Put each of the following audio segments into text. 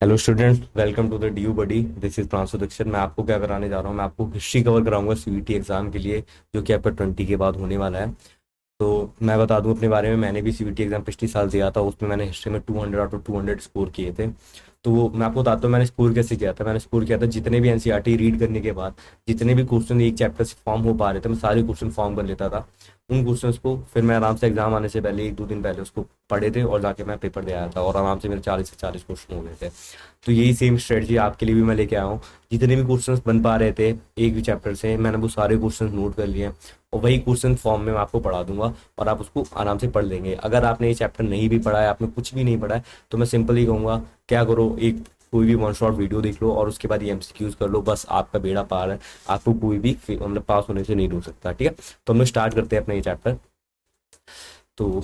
Hello students, welcome to the due buddy. This is Pranshu Dikshit. मैं आपको क्या कराने जा रहा हूँ, मैं आपको हिस्ट्री कवर कराऊंगा सीईटी एग्जाम के लिए, जो कि आपका 20 के बाद होने वाला है। तो मैं बता दूं अपने बारे में, मैंने भी सीईटी एग्जाम पिछले साल दिया था। उसमें मैंने हिस्ट्री में 200 आउट ऑफ 200 स्कोर किए थे। तो वो मैं आपको बताता हूँ मैंने स्कोर कैसे किया था। मैंने स्कोर किया था जितने भी एनसीईआरटी रीड करने के बाद जितने भी क्वेश्चन एक चैप्टर से फॉर्म हो पा रहे थे, मैं सारे क्वेश्चन फॉर्म कर लेता था। उन क्वेश्चंस को फिर मैं आराम से एग्जाम आने से पहले 1-2 दिन पहले उसको पढ़े थे और जाके मैं पेपर दे आया था, और आराम से मेरे 40 से 40 क्वेश्चन हो गए थे। तो यही सेम स्ट्रेटजी आपके लिए भी मैं लेके आया हूँ। जितने भी क्वेश्चंस बन पा रहे थे एक भी चैप्टर से, मैंने वो सारे क्वेश्चंस नोट कर लिए और वही क्वेश्चन फॉर्म में मैं आपको पढ़ा दूंगा और आप उसको आराम से पढ़ लेंगे। अगर आपने ये चैप्टर नहीं भी पढ़ा है, आपने कुछ भी नहीं पढ़ा है, तो मैं सिंपल ही कहूँगा क्या करो, एक कोई भी वन शॉट वीडियो देख लो और उसके बाद ये एमसीक्यूज कर लो, बस आपका बेड़ा पार है। आपको कोई भी मतलब पास होने से नहीं रोक सकता। ठीक है, तो हम लोग स्टार्ट करते हैं अपना ये चैप्टर। तो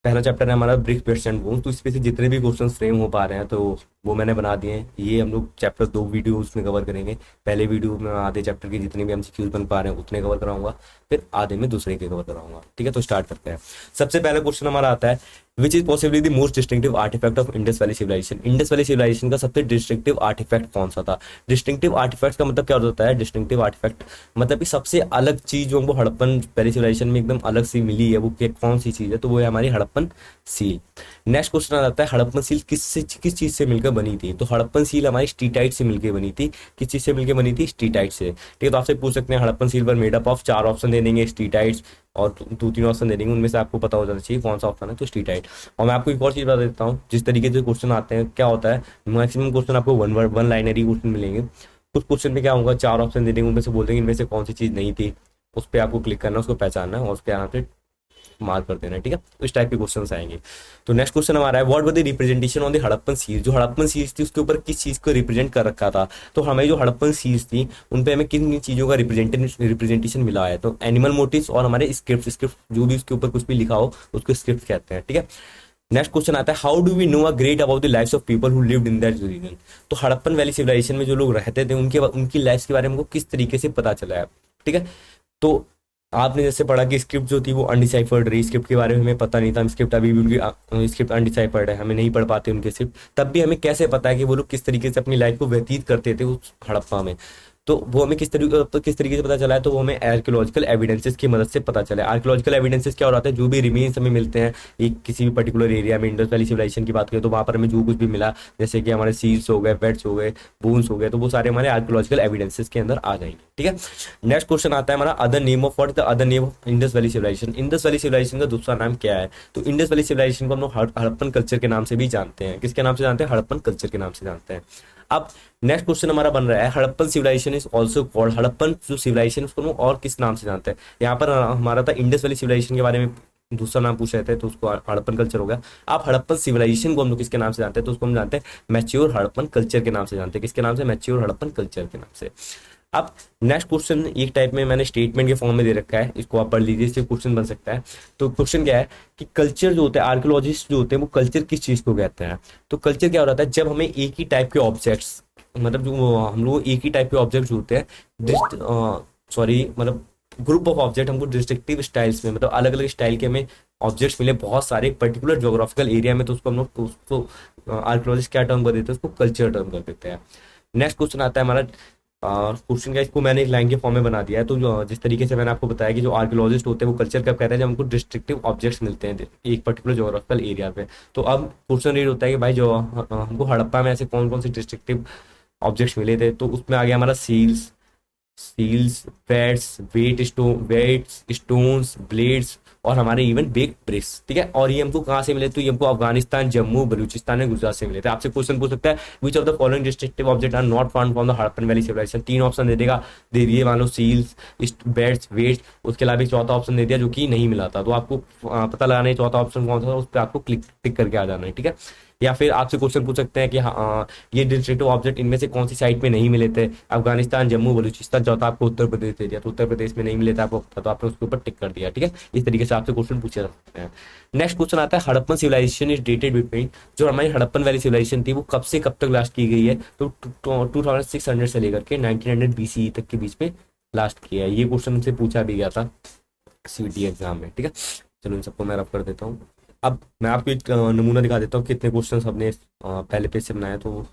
पहला चैप्टर है हमारा ब्रिक पेस्ट एंड बोन्स। तो इसमें से जितने भी क्वेश्चन फ्रेम हो पा रहे हैं तो वो मैंने बना दिए हैं। ये हम लोग चैप्टर 2 वीडियोस में कवर करेंगे। पहले वीडियो में आधे चैप्टर के जितने भी एमसीक्यूज बन पा रहे हैं उतने कवर कराऊंगा, फिर आधे में दूसरे के कवर कराऊंगा। ठीक है, तो स्टार्ट करते हैं। सबसे पहला क्वेश्चन हमारा आता है, which is possibly the most distinctive artifact of Indus valley civilization. Indus valley civilisation का सबसे डिस्टिंक्टिव आर्टिफैक्ट कौन सा था। डिस्टिंक्टिव आर्टिफैक्ट का मतलब क्या होता है। डिस्टिंक्टिव आर्टिफैक्ट मतलब कि सबसे अलग चीज जो हमको हड़प्पन वैली सिविलाइजेशन में एकदम अलग सी मिली है, वो कौन सी चीज है, तो वो है हमारी हड़प्पन सील। नेक्स्ट क्वेश्चन आ जाता है, हड़प्पन सील किस चीज से मिलकर बनी थी। तो हड़प्पन सील हमारी स्टीटाइट से मिलकर बनी थी। किस चीज से मिलकर बनी थी, स्टीटाइट से। ठीक है, तो आपसे पूछ सकते हैं हड़प्पन सील पर मेडअप ऑफ, चार ऑप्शन दे देंगे, स्टीटाइट्स और 2-3 ऑप्शन दे देंगे, उनमें से आपको पता हो जाना चाहिए कौन सा ऑप्शन है, तो स्टीटाइट। और मैं आपको एक और चीज बता देता हूँ, जिस तरीके से क्वेश्चन आते हैं क्या होता है, मैक्सिमम क्वेश्चन आपको वन वर्ड वन लाइनर ही क्वेश्चन मिलेंगे। कुछ क्वेश्चन में क्या होगा, चार ऑप्शन दे देंगे, उनमें से बोल देंगे इनमें से कौन सी चीज नहीं थी। उस पर आपको क्लिक करना है, उसको पहचानना है और उस पर आराम से मार्क कर देना है। ठीक है, तो इस टाइप के क्वेश्चन आएंगे। तो नेक्स्ट क्वेश्चन हमारा है, what were the representation on the Harappan सीज। जो हड़प्पन सीज थी उसके ऊपर किस चीज को रिप्रेजेंट कर रखा था। तो हमें जो हड़प्पन सीज थी उन पे हमें किन किन चीजों का रिप्रेजेंटेशन मिला है, तो एनिमल मोटिव्स और हमारे स्क्रिप्ट जो भी उसके ऊपर कुछ भी लिखा हो उसको स्क्रिप्ट कहते हैं। ठीक है, नेक्स्ट क्वेश्चन आता है, how do we know a great about the lifes of people who lived in that region. तो हड़प्पन वैली सिविलाइजेशन में जो लोग रहते थे उनके उनकी लाइफ के बारे में हमको किस तरीके से पता चला है। ठीक है, तो आपने जैसे पढ़ा कि स्क्रिप्ट जो थी वो अनडिसाइफर्ड रही, स्क्रिप्ट के बारे में हमें पता नहीं था, स्क्रिप्ट अभी भी उनकी स्क्रिप्ट अनडिसाइफर्ड है, हमें नहीं पढ़ पाते उनके स्क्रिप्ट। तब भी हमें कैसे पता है कि वो लोग किस तरीके से अपनी लाइफ को व्यतीत करते थे उस हड़प्पा में। तो वो हमें किस तरीके से पता चला है, तो वो हमें आर्कियोलॉजिकल एविडेंसेस की मदद से पता चला है। आर्कियोलॉजिकल एविडेंसेस क्या हो रहा है, जो भी रिमेन्स हमें मिलते हैं एक किसी भी पर्टिकुलर एरिया में, इंडस वैली सिविलाइजेशन की बात करें तो वहां पर हमें जो कुछ भी मिला, जैसे कि हमारे सील्स हो गए, वेट्स हो गए, बोन्स हो गए, तो वो सारे हमारे आर्कियोलॉजिकल एविडेंसेस के अंदर आ जाएंगे। ठीक है, नेक्स्ट क्वेश्चन आता है हमारा, other name of, what the other name of Indus valley civilization. Indus valley civilisation का दूसरा नाम क्या है। तो इंडस वैली सिविलाइजेशन को हम लोग हड़प्पन कल्चर के नाम से भी जानते हैं। किसके नाम से जानते हैं, हड़प्पन कल्चर के नाम से जानते हैं। अब नेक्स्ट क्वेश्चन हमारा बन रहा है, Harappan civilisation is also called, Harappan जो सिविलाइजेशन उसको हम और किस नाम से जानते हैं। यहाँ पर हमारा था इंडस वैली सिविलाइजेशन के बारे में दूसरा नाम पूछ रहे थे, तो उसको हड़प्पन कल्चर हो गया। आप हड़प्पन सिविलाइजेशन को हम लोग किसके नाम से जानते हैं, तो उसको हम जानते हैं मैच्योर हड़प्पन कल्चर के नाम से जानते हैं। किसके नाम से, मैच्योर हड़प्पन कल्चर के नाम से। अब नेक्स्ट क्वेश्चन एक टाइप में मैंने स्टेटमेंट के फॉर्म में दे रखा है, इसको आप पढ़ लीजिए, इससे क्वेश्चन बन सकता है। तो क्वेश्चन क्या है कि कल्चर जो होते हैं, आर्कियोलॉजिस्ट जो होते हैं वो कल्चर किस चीज को कहते हैं। तो कल्चर क्या हो रहा है, जब हमें एक ही टाइप के ऑब्जेक्ट्स, मतलब जो हम लोग एक ही टाइप के ऑब्जेक्ट्स होते हैं, सॉरी मतलब ग्रुप ऑफ ऑब्जेक्ट हमको डिस्ट्रक्टिव स्टाइल्स में, मतलब अलग अलग स्टाइल के हमें ऑब्जेक्ट्स मिले बहुत सारे पर्टिकुलर ज्योग्राफिकल एरिया में, तो उसको हम लोग उसको आर्कियोलॉजिस्ट क्या टर्म कर देते हैं, उसको कल्चर टर्म कर देते हैं। नेक्स्ट क्वेश्चन आता है हमारा, क्वेश्चन का इसको मैंने एक लाइन के फॉर्म में बना दिया है। तो जो जिस तरीके से मैंने आपको बताया कि जो आर्कियोलॉजिस्ट होते हैं वो कल्चर कब कहते हैं, जब हमको डिस्ट्रक्टिव ऑब्जेक्ट्स मिलते हैं एक पर्टिकुलर ज्योग्राफिकल एरिया पे। तो अब क्वेश्चन रीड होता है कि भाई जो हमको हड़प्पा में ऐसे कौन कौन से डिस्ट्रक्टिव ऑब्जेक्ट्स मिले थे, तो उसमें आ गया हमारा सील्स, वेट्स, स्टोन्स, ब्लेड्स और हमारे इवन बेक ब्रिक्स। ठीक है, और ये हमको कहाँ से मिले, तो ये हमको अफगानिस्तान, जम्मू, बलूचिस्तान और गुजरात से मिले थे। आपसे क्वेश्चन पूछ सकता है, which of the following destructive object are not found from the Harappan valley civilisation. तीन ऑप्शन दे देगा, दे दिए मान लो सील्स, बेड्स, वेट्स, उसके अलावा एक चौथा ऑप्शन दे दिया जो कि नहीं मिला था। तो आपको पता लगाना है चौथा ऑप्शन कौन सा, उस पर आपको टिक करके आ जाना है। ठीक है, या फिर आपसे क्वेश्चन पूछ सकते हैं कि हाँ ये डिस्ट्रक्टिव ऑब्जेक्ट इनमें से कौन सी साइट में नहीं मिले थे, अफगानिस्तान, जम्मू, बलूचिस्तान, चौथा आपको उत्तर प्रदेश दे दिया, तो उत्तर प्रदेश में नहीं मिले थे आपको पता, तो आपने उसके ऊपर टिक कर दिया। ठीक है, इस तरीके से आपसे क्वेश्चन पूछे जा सकते हैं। नेक्स्ट क्वेश्चन आता है, Harappan civilisation is dated between, जो हमारी हड़प्पन वैली सिविलाइजेशन थी वो कब से कब तक लास्ट की गई है, तो 2600 से लेकर के 1900 बीसीई तक के बीच में लास्ट किया है। ये क्वेश्चन हमसे पूछा भी गया था सीईटी एग्जाम में। ठीक है, चलो इन सबको मैं रब कर देता हूँ। अब मैं आपको एक नमूना दिखा देता हूँ कितने क्वेश्चन हमने पहले पेज से बनाया, तो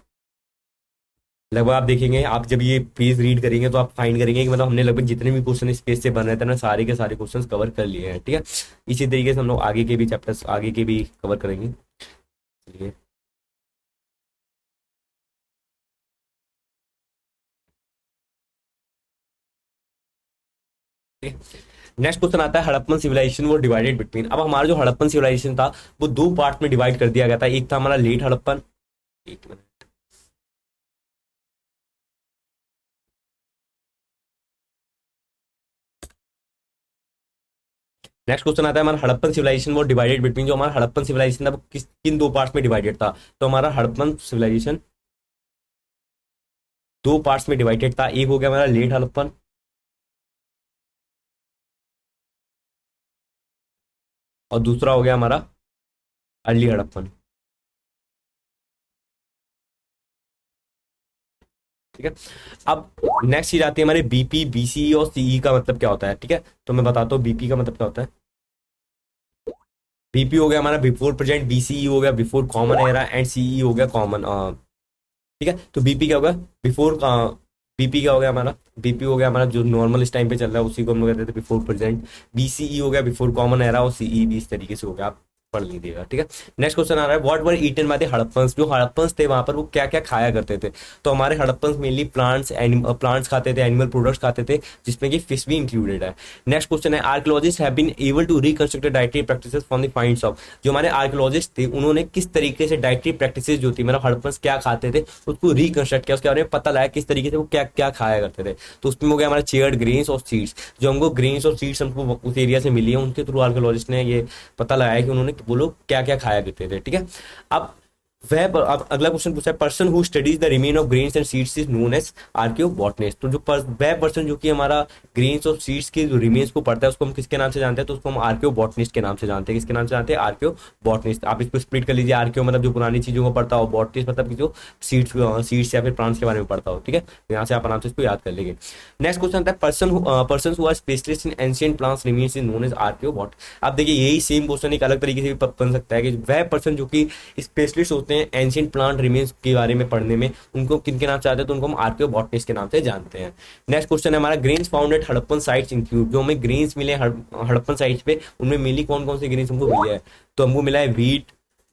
लगभग आप देखेंगे, आप जब ये पेज रीड करेंगे तो आप फाइंड करेंगे कि मतलब हमने लगभग जितने भी क्वेश्चन इस पेज से बन रहे थे ना, सारे के सारे क्वेश्चंस कवर कर लिए हैं, ठीक है। इसी तरीके से हम लोग आगे के भी चैप्टर्स आगे के भी कवर करेंगे। चलिए, नेक्स्ट क्वेश्चन आता है, हड़प्पन सिविलाइजेशन वो डिवाइडेड बिटवीन। अब हमारा जो हड़प्पन सिविलाइजेशन था वो दो पार्ट में डिवाइड कर दिया गया था। एक था हमारा लेट हड़प्पन, एक मिनट, नेक्स्ट क्वेश्चन आता है हमारा हड़प्पन सिविलाइजेशन वो डिवाइडेड बिटवीन। जो हमारा हड़प्पन सिविलाइजेशन था वो किस किन दो पार्ट्स में डिवाइडेड था? तो हमारा हड़प्पन सिविलाइजेशन दो पार्ट्स में डिवाइडेड था। एक हो गया हमारा लेट हड़प्पन, और दूसरा हो गया हमारा अर्ली हड़प्पन, ठीक है। अब नेक्स्ट चीज आती है हमारे बीपी, बीसीई और सीई का मतलब क्या होता है, ठीक है। तो मैं बताता हूँ बीपी का मतलब क्या होता है। बीपी हो गया हमारा बिफोर प्रेजेंट, बीसीई हो गया before common era, and CE हो गया कॉमन, ठीक है। तो बीपी क्या होगा? बिफोर, बीपी क्या हो गया हमारा? बीपी हो गया हमारा जो नॉर्मल इस टाइम पे चल रहा है, उसी को हम लोग कहते थे बिफोर प्रेजेंट। बीसीई हो गया बिफोर कॉमन एरा, और सीई भी इस तरीके से हो गया, आप पढ़ लीजिएगा, ठीक है। नेक्स्ट क्वेश्चन आ रहा है, what were eaten by the Harappans. जो हड़प्पन्स थे वहां पर वो क्या क्या खाया करते थे? तो हमारे हड़प्पन्स मेनली प्लांट्स, प्लांट्स खाते थे, एनिमल प्रोडक्ट्स खाते थे, जिसमें कि फिश भी इंक्लूडेड है। नेक्स्ट क्वेश्चन है, archaeologist have been able to reconstruct dietary practices from the finds of. जो हमारे आर्कियोलॉजिस्ट थे उन्होंने किस तरीके से डाइटरी प्रैक्टिसेस जो थी, मतलब हड़प्पन्स क्या खाते थे उसको रिकंस्ट्रक्ट किया, उसके बारे में पता लगाया किस तरीके से वो क्या क्या खाया करते थे। तो उसमें हो गया हमारा चेयर्ड ग्रेन्स और सीड्स। जो हमको ग्रेन्स और सीड्स हमको उस एरिया से मिली है, उनके थ्रू आर्कियोलॉजिस्ट ने ये पता लगाया कि उन्होंने वो लोग क्या क्या खाया करते थे, ठीक है। अब अब अगला क्वेश्चन पूछा है, person who studies the remain of grains and seeds is known as archaeobotanist. तो जो वह पर्सन जो कि हमारा ग्रेन्स और सीड्स के जो रिमेन्स को पढ़ता है उसको हम किसके नाम से जानते हैं? तो उसको हम आर्कियोबॉटनिस्ट के नाम से जानते हैं। किसके नाम से जानते हैं? आर्कियोबॉटनिस्ट। आप इसको स्प्लिट कर लीजिए, आर्कियो मतलब जो पुरानी चीजों को पढ़ता हो, बॉटनिस्ट मतलब कि जो सीड्स सीड्स या फिर प्लांट्स के बारे में पढ़ता हो, ठीक है। तो यहाँ से आप आराम से इसको याद कर लेंगे। नेक्स्ट क्वेश्चन आता है, person who are specialist in ancient plants remains is known as archaeobot. आप देखिए यही सेम क्वेश्चन एक अलग तरीके से भी बन सकता है कि वह पर्सन जो कि स्पेशलिस्ट होते हैं एंशिएंट प्लांट रिमेन्स के बारे में पढ़ने में, उनको किन के नाम से आते हैं? तो उनको हम आर्कियोबॉटनिस्ट के नाम से जानते हैं। नेक्स्ट क्वेश्चन है हमारा, grains found at Harappan sites include. जो हमें ग्रेन्स मिले हड़प्पन साइट्स पे, उनमें मेनली कौन कौन से ग्रेन्स हमको मिले हैं? तो हमको मिला है wheat,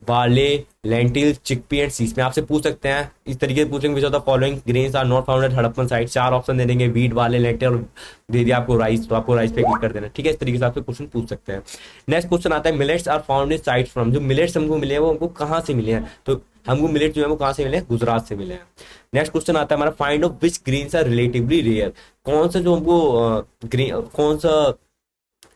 barley, lentil, chickpea and seeds. में आपसे पूछ सकते हैं इस तरीके से पूछेंगे, which of the following grains are not found at Harappan site. चार ऑप्शन दे देंगे, व्हीट, बार्ले, लेंटिल, और दे दिया आपको राइस, तो आपको राइस पे क्लिक कर देना, ठीक है। इस तरीके से आपसे क्वेश्चन पूछ सकते हैं। नेक्स्ट क्वेश्चन आता है, millets are found in sites from. जो मिलेट्स हमको मिले हैं वो हमको कहाँ से मिले हैं? तो हमको मिलेट जो है वो कहाँ से मिले हैं? गुजरात से मिले हैं। नेक्स्ट क्वेश्चन आता है हमारा, find of which grains are relatively rare. कौन सा जो हमको ग्रेन, कौन सा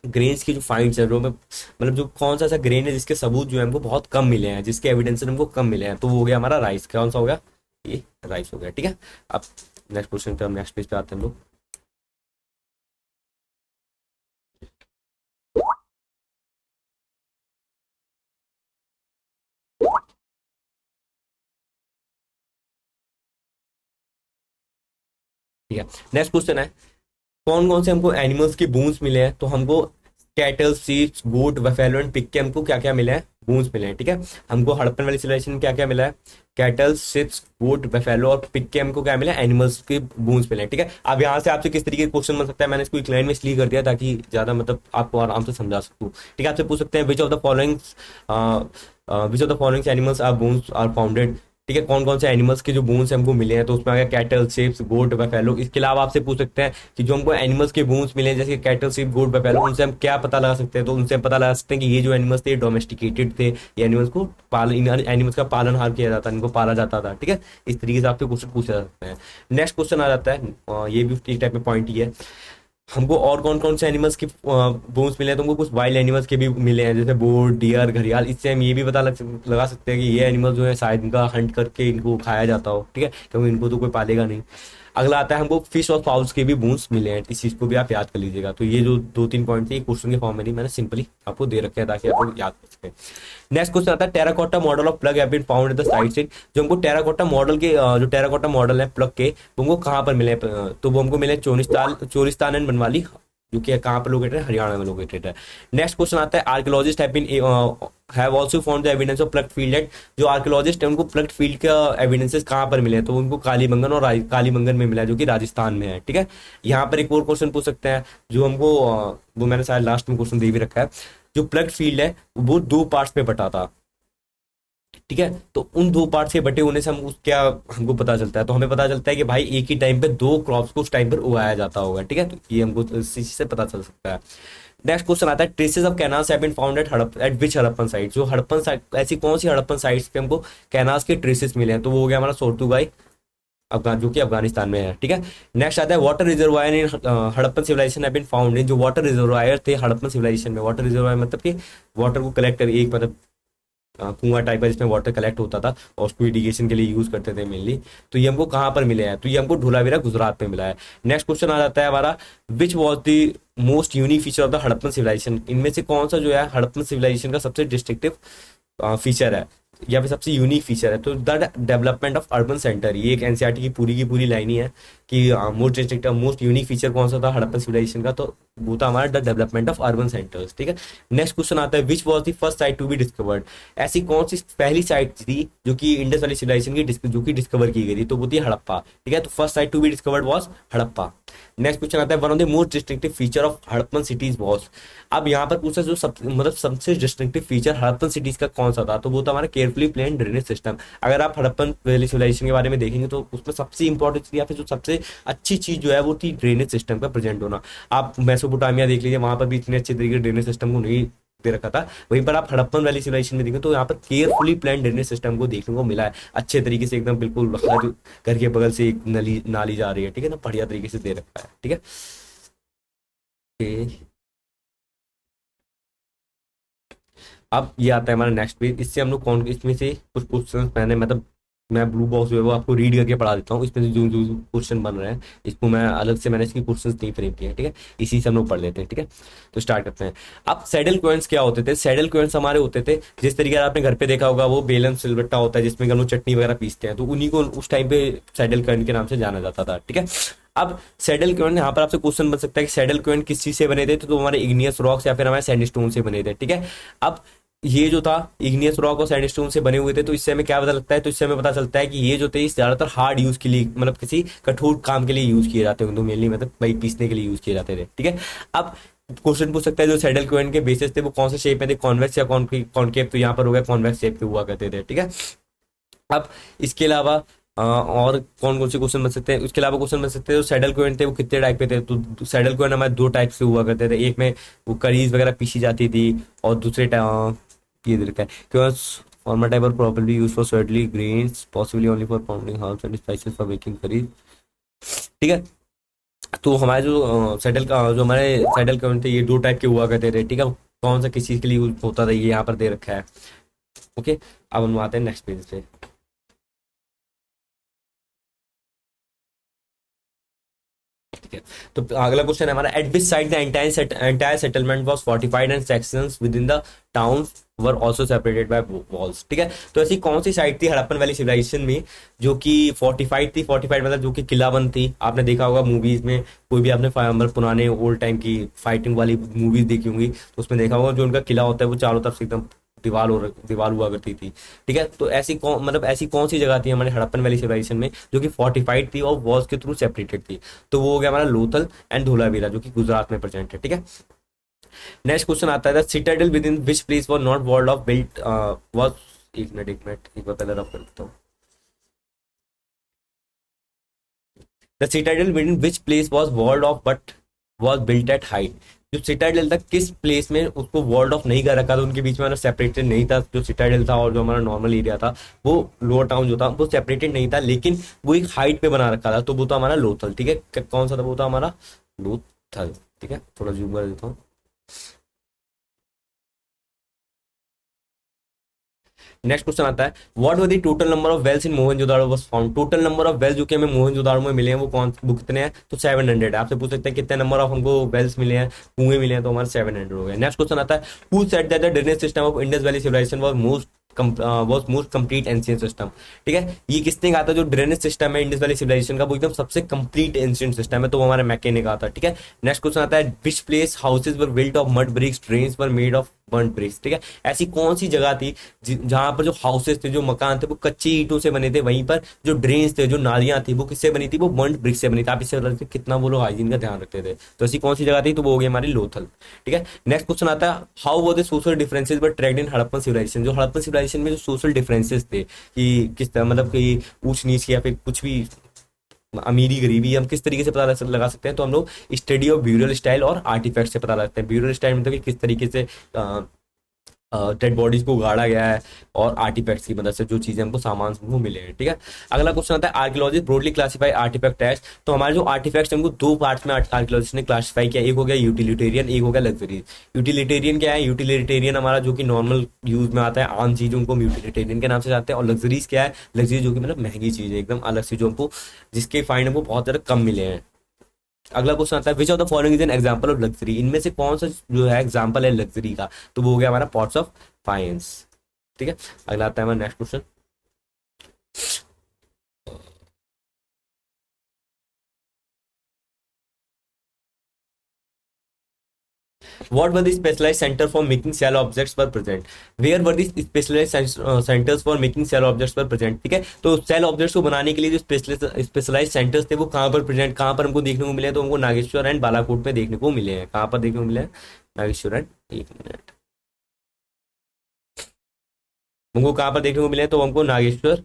ग्रेन्स की जो फाइंड्स है, जो मतलब जो कौन सा ऐसा ग्रेन है जिसके सबूत जो है हमको बहुत कम मिले हैं, जिसके एविडेंस हमको कम मिले हैं? तो वो हो गया हमारा राइस। कौन सा हो गया? ये राइस हो गया, ठीक है। अब नेक्स्ट क्वेश्चन पे हम नेक्स्ट पेज पे आते हैं हम लोग। ठीक है, नेक्स्ट क्वेश्चन है, कौन कौन से हमको एनिमल्स के बोन्स मिले हैं? तो हमको cattle, sheep, goat, buffalo and pig के हमको क्या क्या मिले हैं? बोन्स मिले हैं, ठीक है। हमको हड़प्पन वाली सिविलाइजेशन में क्या क्या मिला है? कैटल, शिप्स, गोट, बफेलो और पिग के हमको क्या मिला है? एनिमल्स के बोन्स मिले हैं, ठीक है। अब यहाँ से आपसे किस तरीके का क्वेश्चन बन सकता है, मैंने इसको एक लाइन में इसलिए कर दिया ताकि ज्यादा मतलब आपको आराम से समझा सकूँ, ठीक है। आपसे पूछ सकते हैं, which of the following animals are bones are founded, ठीक है। कौन कौन से एनिमल्स के जो बोन्स हमको मिले हैं? तो उसमें आ गया कैटल, शिप्स, गोट, बफेलो। इसके अलावा आपसे पूछ सकते हैं कि जो हमको एनिमल्स के बोन्स मिले हैं जैसे कैटल, शिप, गोट, बफेलो, उनसे हम क्या पता लगा सकते हैं? तो उनसे हम पता लगा सकते हैं कि ये जो एनिमल्स थे डोमेस्टिकेटेड थे, ये एनिमल्स को पालन, इन एनिमल्स का पालन हार किया जाता है, इनको पाला जाता था, ठीक है। इस तरीके से आपसे क्वेश्चन पूछे जा सकते हैं। नेक्स्ट क्वेश्चन आ जाता है, ये भी एक टाइप में पॉइंट ही है, हमको और कौन कौन से एनिमल्स के बोन्स मिले हैं? तो हमको कुछ वाइल्ड एनिमल्स के भी मिले हैं, जैसे बोर, डियर, घड़ियाल। इससे हम ये भी पता लगा सकते हैं कि ये एनिमल जो है शायद इनका हंट करके इनको खाया जाता हो, ठीक है, क्योंकि इनको तो कोई पालेगा नहीं। अगला आता है, हमको फिश और फाउल्स के भी बोन्स मिले हैं, इस चीज को भी आप याद कर लीजिएगा। तो ये जो दो तीन पॉइंट थे क्वेश्चन के फॉर्म में नहीं, मैंने सिंपली आपको दे रखे हैं ताकि आप याद कर सकें। नेक्स्ट क्वेश्चन आता है, terracotta model of plough have been found at the sites in. जो हमको टेराकोटा मॉडल के जो टेराकोटा मॉडल है प्लग के, वो हमको कहाँ पर मिले? तो वो हमको मिले चोलिस्तान एंड बनवाली जो कि कहाँ पर लोकेटेड है, हरियाणा में लोकेटेड है। नेक्स्ट क्वेश्चन आता है archaeologist have also found the evidence of ploughed field at, जो आर्कियोलॉजिस्ट है उनको प्लग्ड फील्ड का एविडेंसेस कहाँ पर मिले हैं, तो उनको कालीबंगन और कालीबंगन में मिला है, जो कि राजस्थान में है। ठीक है, यहाँ पर एक और क्वेश्चन पूछ सकते हैं जो हमको वो मैंने शायद लास्ट में क्वेश्चन दे भी रखा है। जो प्लग्ड फील्ड है वो दो पार्ट्स में बटा था। ठीक है, तो उन दो पार्ट से बटे होने से हम क्या हमको पता चलता है, तो हमें पता चलता है कि भाई एक ही टाइम पे दो क्रॉप्स को उस टाइम पर उगाया जाता होगा। ठीक है, तो ये हमको इस चीज से पता चल सकता है। नेक्स्ट क्वेश्चन आता है traces of canals have been found at which Harappan site, जो हड़प्पन साइट, ऐसी कौन सी हड़प्पन साइट्स पे हमको कैनाल्स के ट्रेसेस मिले हैं, तो वो हो गया हमारा सोर्तुगाई अफगान, जो कि अफगानिस्तान में है। ठीक है, नेक्स्ट आता है water reservoir in Harappan civilisation have been found in, जो वाटर रिजर्वायर थे हड़प्पन सिविलाइजेशन में, वाटर रिजर्वायर मतलब कि वाटर को कलेक्ट कर एक मतलब कुआं टाइप है जिसमें वाटर कलेक्ट होता था और उसको इरिगेशन के लिए यूज करते थे मेनली। तो ये हमको कहाँ पर मिले हैं, तो ये हमको धोलावीरा गुजरात में मिला है। नेक्स्ट क्वेश्चन आ जाता है हमारा which was the most unique feature of the Harappan civilisation, इनमें से कौन सा जो है हड़प्पन सिविलाइजेशन का सबसे डिस्टिंक्टिव फीचर है या फिर सबसे यूनिक फीचर है, तो the development of urban centre. ये एक एनसीईआरटी की पूरी लाइन ही है कि most distinctive most unique feature कौन सा था हड़प्पन सिविलाइजेशन का, तो वो था हमारा the development of urban centres. ठीक है, नेक्स्ट क्वेश्चन आता है which was the first site to be discovered, ऐसी कौन सी पहली साइट थी जो कि इंडस वैली सिविलाइजेशन की जो कि डिस्कवर की गई थी, तो वो थी हड़प्पा। ठीक है, तो first site to be discovered was Harappa. Next question आता है one of the most distinctive feature of Harappan cities was, अब यहाँ पर पूछा जो मतलब सबसे डिस्टिंक्टिव फीचर हड़प्पन सिटीज का कौन सा था, तो वो था हमारा केयरफुली प्लान ड्रेनेज सिस्टम। अगर आप हड़प्पन वैली सिविलाइजेशन के बारे में देखेंगे तो उसमें सबसे इंपॉर्टेंट चीज या फिर जो सबसे अच्छी चीज जो है वो थी ड्रेनेज सिस्टम का प्रेजेंट होना। आप मेसोपोटामिया देख लीजिए, वहां पर भी इतने अच्छे तरीके ड्रेनेज सिस्टम को नहीं दे रखा था, वहीं पर आप हड़प्पन वैली सिविलाइजेशन में देखेंगे तो यहाँ पर केयरफुली प्लान ड्रेनेज सिस्टम को देखने को मिला है, अच्छे तरीके से एकदम बिल्कुल हर घर के बगल से एक नाली जा रही है। ठीक है ना, बढ़िया तरीके से दे रखा है। ठीक है, Okay. अब ये आता है हमारा नेक्स्ट पेज, इससे हम लोग कौन इसमें से कुछ क्वेश्चन मैंने मतलब मैं ब्लू बॉक्स जो है वो आपको रीड करके पढ़ा देता हूँ, इसमें से जो जो क्वेश्चन बन रहे हैं इसको मैं अलग से मैंने इसकी क्वेश्चंस नहीं फ्रेम किए हैं। ठीक है, इसी से हम लोग पढ़ लेते हैं। ठीक है, तो स्टार्ट करते हैं। अब सैडल क्वेंस क्या होते थे, सैडल क्वेंस हमारे होते थे जिस तरीके से आपने घर पे देखा होगा वो बेलन सिलबट्टा होता है जिसमें हम लोग चटनी वगैरह पीसते हैं, तो उन्हीं को उस टाइम पे सैडल क्वेन के नाम से जाना जाता था। ठीक है, अब सैडल क्वेन यहाँ पर आपसे क्वेश्चन बन सकता है कि सैडल क्वेन किस चीज से बने थे, तो हमारे इग्नियस रॉक्स या फिर हमारे सैंडस्टोन से बने थे। ठीक है, अब ये जो था इग्नियस रॉक और सैंडस्टोन से बने हुए थे, तो इससे हमें क्या पता लगता है, तो इससे हमें पता चलता है कि ये जो थे ज्यादातर हार्ड यूज के लिए मतलब किसी कठोर काम के लिए यूज किए जाते हैं, तो मेनली मतलब भाई पीसने के लिए यूज किए जाते थे। ठीक है, अब क्वेश्चन पूछ सकता है जो सैडल क्वेन के बेसिस थे वो कौन से शेप में थे, कॉन्वेक्स या कॉनकेव, तो यहाँ पर हो गया कॉन्वेक्स शेप के हुआ करते थे। ठीक है, अब इसके अलावा और कौन कौन से क्वेश्चन बन सकते हैं, उसके अलावा क्वेश्चन बन सकते हैं जो सैडल कोइन थे वो कितने टाइप के थे, तो सैडल कोइन हमारे दो टाइप से हुआ करते थे, एक में वो करीज वगैरह पीसी जाती थी और दूसरे ये देखा है क्यों फॉर्मल टाइप और properly use for sweetly grains possibly only for pounding herbs and spices for making curries. ठीक है, तो हमारे जो सैडल का जो हमारे सैडल कोइन थे ये दो टाइप के हुआ करते थे। ठीक है, कौन सा किस चीज के लिए यूज होता था ये यहाँ पर दे रखा है। ओके, अब हम आते हैं नेक्स्ट पेज पे। ठीक है, तो अगला क्वेश्चन है हमारा eight which side the entire settlement was fortified and sections with in the town were also separated by walls. ठीक है, तो ऐसी कौन सी साइड थी हड़प्पन वैली सिविलाइजेशन में जो कि फोर्टिफाइड थी, फोर्टिफाइड मतलब जो कि किलाबंद थी। आपने देखा होगा मूवीज में, कोई भी आपने मतलब पुराने ओल्ड टाइम की फाइटिंग वाली मूवीज देखी होंगी तो उसमें देखा होगा जो उनका किला होता है वो चारों तरफ से एकदम दीवार हुआ करती थी। ठीक है, तो ऐसी कौन सी जगह थी हमारे हड़प्पन वैली सिविलाइजेशन में जो कि फोर्टिफाइड थी और वॉल्स के थ्रू सेपरेटेड थी, तो वो हो गया हमारा लोथल एंड धोलावीरा जो कि गुजरात में प्रेजेंट है। ठीक है, नेक्स्ट क्वेश्चन आता है citadel within which place was not walled off built was, एक मिनट एक बार पहले रफ कर देता हूँ। The citadel within which place was walled off but was built at height, जो सिटाडेल था किस प्लेस में उसको वॉल्ड ऑफ नहीं कर रखा था, उनके बीच में सेपरेटेड नहीं था, जो सिटाडेल था और जो हमारा नॉर्मल एरिया था वो लोअर टाउन जो था वो सेपरेटेड नहीं था, लेकिन वो एक हाइट पे बना रखा था, तो वो था हमारा लोथल। ठीक है, कौन सा था, वो था हमारा लोथल। ठीक है, थोड़ा जूम कर देता हूँ। नेक्स्ट क्वेश्चन आता है what were the total number of wells in Mohenjodaro was found, total number of wells जो कि हमें मोहनजोदाड़ो में मिले हैं वो कितने हैं, तो 700 है। आपसे पूछ सकते हैं कितने नंबर ऑफ हमको वेल्स मिले हैं, कुएं मिले हैं, तो हमारे 700 हो गए। नेक्स्ट क्वेश्चन आता है who said that the drainage system of Indus valley civilisation was most was most complete ancient system. ठीक है, ये किसने कहा था? जो ड्रेनेज सिस्टम है इंडस वैली सिविलाइजेशन का, वो एकदम सबसे कंप्लीट एंशियंट सिस्टम है, तो वो हमारे मैके ने कहा था। ठीक है, नेक्स्ट क्वेश्चन आता है which place houses were built of mud bricks, drains were made of burn bricks. ठीक है, ऐसी कौन सी जगह थी जहां पर जो हाउसेस थे, जो मकान थे, वो कच्ची ईंटों से बने थे, वहीं पर जो ड्रेन्स थे, जो नालियां थी, वो किससे बनी थी? वो बर्न ब्रिक्स से बनी थी। आप इससे बता सकते हैं कितना वो लोग हाइजीन का ध्यान रखते थे। तो ऐसी कौन सी जगह थी? तो वो हो गई हमारी लोथल। ठीक है, नेक्स्ट क्वेश्चन आता है हाउ वो the social differences were tracked in Harappan civilisation. जो हड़प्पन सिविलाइजेशन में जो सोशल डिफरेंसेस थे कि किस तरह, मतलब कि ऊंच नीच या फिर कुछ भी, अमीरी गरीबी, हम किस तरीके से पता लगा सकते हैं? तो हम लोग स्टडी ऑफ ब्यूरल स्टाइल और आर्टिफैक्ट से पता लगाते हैं। ब्यूरल स्टाइल मतलब कि किस तरीके से डेड बॉडीज को गाड़ा गया है, और आर्टिफैक्ट्स की मदद से जो चीजें हमको सामान हमको मिले हैं। ठीक है, अगला क्वेश्चन आता है archaeologist broadly classify artefact as. तो हमारे जो आर्टिफैक्ट्स हमको दो पार्ट्स में आर्कियोलॉजिस्ट ने क्लासिफाई किया, एक हो गया यूटिलिटेरियन, एक हो गया लग्जरी। यूटिलिटेरियन क्या है? यूटिलिटेरियन हमारा जो कि नॉर्मल यूज में आता है, आम चीज, उनको हम यूटिलिटेरियन के नाम से जानते हैं। और लग्जरीज क्या है? लग्जरी जो कि मतलब महंगी चीज है, एकदम अलग से, जो हमको जिसके फाइंड हमको बहुत ज्यादा कम मिले हैं। अगला क्वेश्चन आता है which of the following is an example of luxury. इनमें से कौन सा जो है एग्जांपल है लग्जरी का? तो वो हो गया हमारा पॉट्स ऑफ फाइंस। ठीक है, अगला आता है हमारा next question. What were the specialized center for making shell objects were present? Where were the specialized centers for making shell objects were present? ठीक है, तो shell objects को बनाने के लिए जो स्पेशलाइज सेंटर्स थे वो कहाँ पर प्रेजेंट, कहाँ पर हमको देखने को मिले? तो हमको नागेश्वर एंड बालाकोट में देखने को मिले हैं। कहाँ पर देखने को मिले हैं? नागेश्वर एंड, एक मिनट, हमको कहाँ पर देखने को मिले हैं? तो हमको नागेश्वर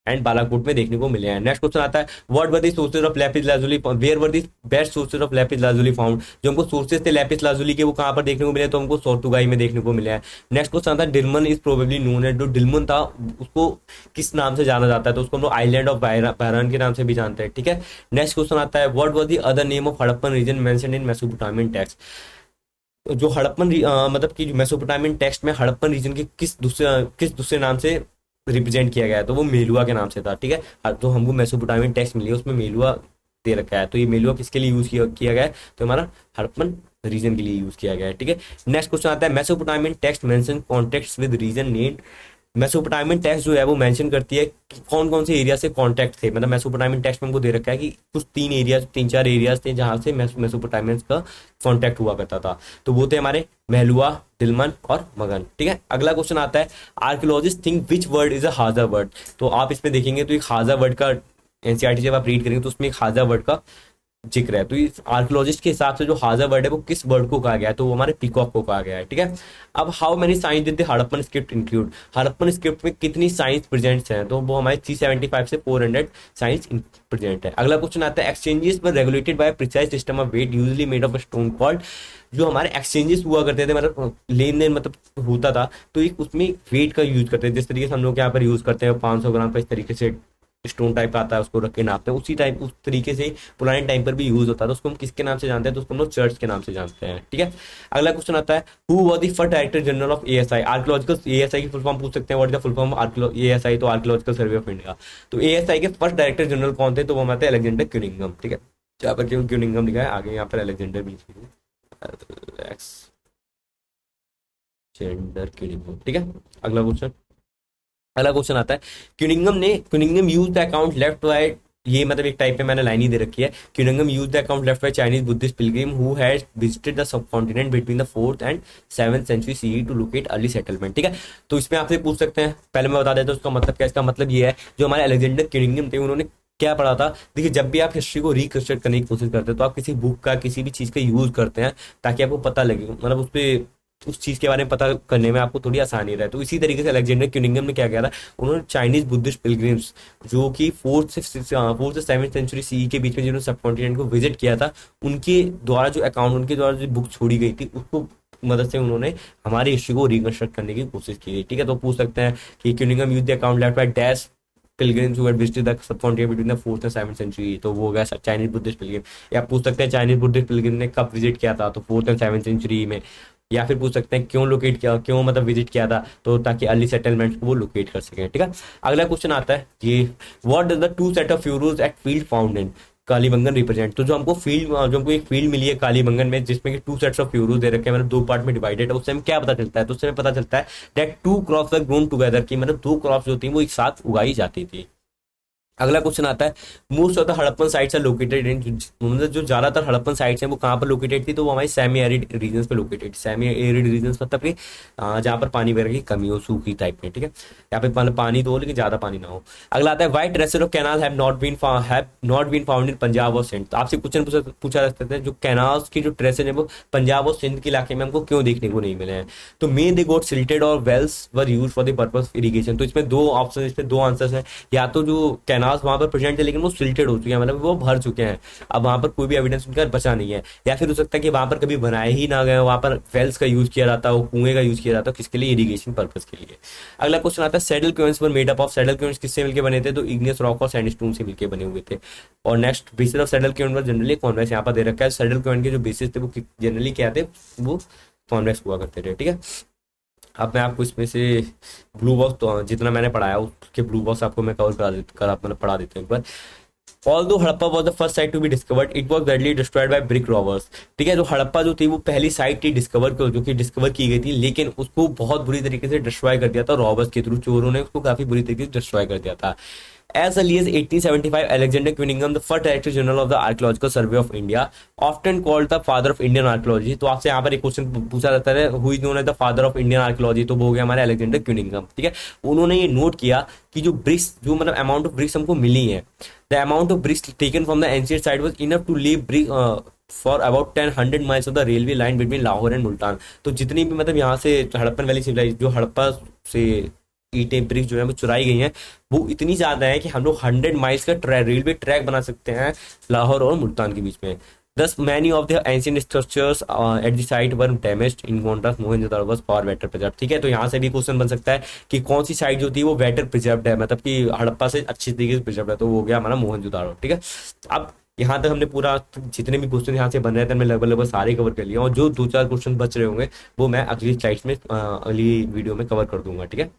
एंड बालाकोट में देखने को मिले हैं। नेक्स्ट क्वेश्चन आता है what were the sources of lapis lazuli, where were the best sources of lapis lazuli found. जो हमको सोर्सेज थे लैपिस लाजुली के, वो कहाँ पर देखने को मिले? तो हमको सोर्टुगाई में देखने को मिले हैं। नेक्स्ट क्वेश्चन आता है Dilmun is probably known as. जो डिलमन था उसको किस नाम से जाना जाता है? तो उसको हम लोग आइलैंड ऑफ बैरान के नाम से भी जानते हैं। ठीक है, नेक्स्ट क्वेश्चन आता है what was the other name of Harappan region mentioned in Mesopotamian text. जो हड़प्पन मतलब कि मेसोपोटामियन टेक्स्ट में हड़प्पन रीजन के किस दूसरे नाम से रिप्रेजेंट किया गया है? तो वो मेलुआ के नाम से था। ठीक है, जो हमको मेसोपोटामियन टेक्स्ट मिली है उसमें मेलुआ दे रखा है, तो ये मेलुआ किसके लिए यूज किया गया है? तो हमारा हड़प्पन रीजन के लिए यूज किया गया है। ठीक है, नेक्स्ट क्वेश्चन आता है Mesopotamian text mention contacts with region name. Mesopotamian text जो है वो मेंशन करती है कि कौन कौन से एरिया से कांटेक्ट थे। मतलब मेसोपोटामियन टेक्स्ट में हमको दे रखा है कि कुछ तीन चार एरियाज थे जहां से मेसोपोटामियंस का कांटेक्ट हुआ करता था। तो वो थे हमारे मेहलुआ, दिलमन और मगन। ठीक है, अगला क्वेश्चन आता है archaeologist think which word is a हाजा वर्ड। तो आप इसमें देखेंगे तो एक हाजा वर्ड का, एनसीईआरटी जब आप रीड करेंगे तो उसमें एक हाजा वर्ड का जिक्र है। तो इस आर्कियोलॉजिस्ट के हिसाब से जो हाजा वर्ड है वो किस वर्ड को कहा गया है? तो वो हमारे पीकॉक को कहा गया है। ठीक है, अब how many science did the Harappan script include. Harappan script में कितनी साइंस प्रेजेंट हैं? तो वो हमारे 375 से 400 साइंस प्रेजेंट है। अगला क्वेश्चन आता है exchanges were regulated by precise system of weight usually made of stone called. जो हमारे एक्सचेंजेस हुआ करते थे, मतलब लेन देन मतलब होता था, तो एक उसमें वेट का यूज करते थे। जिस तरीके से हम लोग यहाँ पर यूज करते हैं 500 ग्राम का, इस तरीके से स्टोन टाइप का आता है, उसको रख के नापते हैं, उसी टाइप उस तरीके से पुराने टाइम पर भी यूज होता था। उसको हम किसके नाम से जानते हैं? तो उसको हम लोग चर्च के नाम से जानते हैं। ठीक है, अगला क्वेश्चन आता है who was the first director general of ASI. Archaeological ASI की फुल फॉर्म पूछ सकते हैं, what is the full form ASI? तो आर्कियोलॉजिकल सर्वे ऑफ इंडिया। तो एएसआई के फर्स्ट डायरेक्टर जनरल कौन थे? तो वो हमारे अलेक्जेंडर क्यूनिंगम। ठीक है, जहाँ पर क्यूनिंगम लिखा है, आगे यहाँ पर अलेक्जेंडर भी अलेक्जेंडर क्यूनिंगम। ठीक है, अगला क्वेश्चन आता है Cunningham use the account left by. ये मतलब एक टाइप पे मैंने लाइन ही दे रखी है। Cunningham use the account left by Chinese Buddhist pilgrim who had visited the subcontinent between the 4th and 7th century CE to locate early settlement. ठीक है, तो इसमें आपसे पूछ सकते हैं, पहले मैं बता देता हूँ उसका मतलब क्या। इसका मतलब ये है जो हमारे अलेक्जेंडर क्यूनिंगम थे उन्होंने क्या पढ़ा था। देखिए, जब भी आप हिस्ट्री को रिकंस्ट्रक्ट करने की कोशिश करते हैं तो आप किसी बुक का, किसी भी चीज का यूज करते हैं ताकि आपको पता लगे, मतलब उस चीज के बारे में पता करने में आपको थोड़ी आसानी रहे। तो इसी तरीके से अलेक्जेंडर क्यूनिंगम ने क्या किया था, उन्होंने चाइनीज बुद्धिस्ट पिलग्रिम्स जो कि 4th से 7th सेंचुरी सीई के बीच में जिन्होंने सब कॉन्टिनेंट को विजिट किया था, उनके द्वारा जो अकाउंट, उनके द्वारा जो बुक छोड़ी गई थी, उसको मदद से उन्होंने हमारी हिस्ट्री को रिकंस्ट्रक्ट करने की कोशिश की। ठीक है, तो पूछ सकते हैं कि Cunningham use the account left by dash pilgrims who had visited the subcontinent between the 4th and 7th century. तो वो हो गया चाइनीज बुद्धिस्ट पिलग्रिम। या पूछ सकते हैं चाइनीज बुद्धिस्ट पिलग्रिम ने कब विजिट किया था? तो 4th एंड 7th सेंचुरी में। या फिर पूछ सकते हैं क्यों लोकेट किया, क्यों मतलब विजिट किया था? तो ताकि अर्ली सेटलमेंट्स को वो लोकेट कर सकें। ठीक है, अगला क्वेश्चन आता है कि what does the two set of furrows at field found in. Kalibangan represent. तो जो हमको एक फील्ड मिली है कालीबंगन में, जिसमें कि टू सेट्स ऑफ फ्यूरोज दे रखे हैं, मतलब दो पार्ट में डिवाइडेड है, उससे हमें क्या पता चलता है? तो उससे हमें पता चलता है that two crops were grown together, की मतलब दो क्रॉप्स जो थी वो एक साथ उगाई जाती थी। अगला क्वेश्चन आता है, most of the Harappan sites are located in, मतलब जो ज्यादातर हड़प्पन साइट्स हैं वो कहाँ पर लोकेटेड थी? तो वो हमारी सेमी एरिड रीजन पे लोकेटेड। सेमी एरिड रीजन मतलब कि जहाँ पर पानी वगैरह की कमी हो, सूखी टाइप में, ठीक है। यहाँ पे मतलब पानी तो हो लेकिन ज्यादा पानी ना हो। अगला आता है, white dresser of canal have not been found in Punjab और सिंध। तो आपसे क्वेश्चन पूछा जा सकता है, जो कैनाल्स की जो ट्रेसेज है वो पंजाब और सिंध के इलाके में हमको क्यों देखने को नहीं मिले हैं? तो मेन दे गॉट सिल्टेड और wells were use for the purpose irrigation. तो इसमें दो ऑप्शन, इसमें दो आंसर्स हैं। या तो जो कैनाल्स वहां पर प्रेजेंट है लेकिन वो सिल्टेड हो चुके हैं, मतलब वो भर चुके हैं, अब वहां पर कोई भी एविडेंस उनका बचा नहीं है। या फिर हो सकता है कि वहां पर कभी बनाए ही ना गए, वहां पर वेल्स का यूज किया जाता हो, कुएं का यूज किया जाता हो, किसके लिए? इरिगेशन पर्पज के लिए। अगला क्वेश्चन आता है, saddle querns were made up of. Saddle querns किससे मिलकर बने थे? तो इग्नियस रॉक और सैंडस्टोन से मिलकर बने हुए थे। और next, basis of saddle querns were generally convex. यहाँ पर दे रखा है सैडल क्वेंस के जो बेसिस थे वो जनरली क्या थे? वो कॉन्वेक्स हुआ करते थे, ठीक है। अब मैं आपको इसमें से ब्लू बॉक्स, तो जितना मैंने पढ़ाया उसके ब्लू बॉक्स आपको मैं कवर मतलब पढ़ा देता हूँ एक बार। Although Harappa was the first site to be discovered, it was badly destroyed by brick robbers। ठीक है, जो हड़प्पा जो थी वो पहली साइट थी जो कि डिस्कवर की गई थी, लेकिन उसको बहुत बुरी तरीके से डिस्ट्रॉय कर दिया था रॉबर्स के थ्रू। चोरों ने उसको काफी बुरी तरीके से डिस्ट्रॉय कर दिया था। As early as 1875, Alexander Cunningham, the first Director General of the Archaeological Survey of India, often called the father of Indian archaeology। तो आपसे यहाँ पर एक क्वेश्चन पूछा जाता है, who is known as the father of Indian archaeology? तो वो हो गया हमारे अलेक्जेंडर क्यूनिंगम, ठीक है। उन्होंने ये नोट किया कि जो ब्रिक्स, जो मतलब अमाउंट ऑफ ब्रिक्स हमको मिली है, the amount of bricks taken from the ancient site was enough to leave brick for about 10-100 miles of the railway line between Lahore and Multan. तो जितनी भी मतलब यहाँ से हड़प्पन वैली सिविलाइज, जो हड़प्पा से ईंटें ब्रिक्स जो है वो चुराई गई हैं, वो इतनी ज्यादा है कि हम लोग 100 माइल्स का रेलवे ट्रैक बना सकते हैं लाहौर और मुल्तान के बीच में। Thus, many of the ancient structures at the site were damaged. In contrast, Mohenjo-daro was far better preserved। ठीक है, तो यहाँ से भी क्वेश्चन बन सकता है कि कौन सी साइट जो थी वो बेटर प्रिजर्व्ड है, मतलब कि हड़प्पा से अच्छी तरीके से प्रिजर्व्ड है। तो वो हो गया हमारा मोहनजोदारो, ठीक है। अब यहाँ तक हमने पूरा जितने भी क्वेश्चन यहाँ से बन रहे थे हमने लगभग लगभग सारे कवर कर लिया, और जो दो चार क्वेश्चन बच रहे होंगे वो मैं अगली स्लाइड्स में अगली वीडियो में कवर कर दूंगा, ठीक है।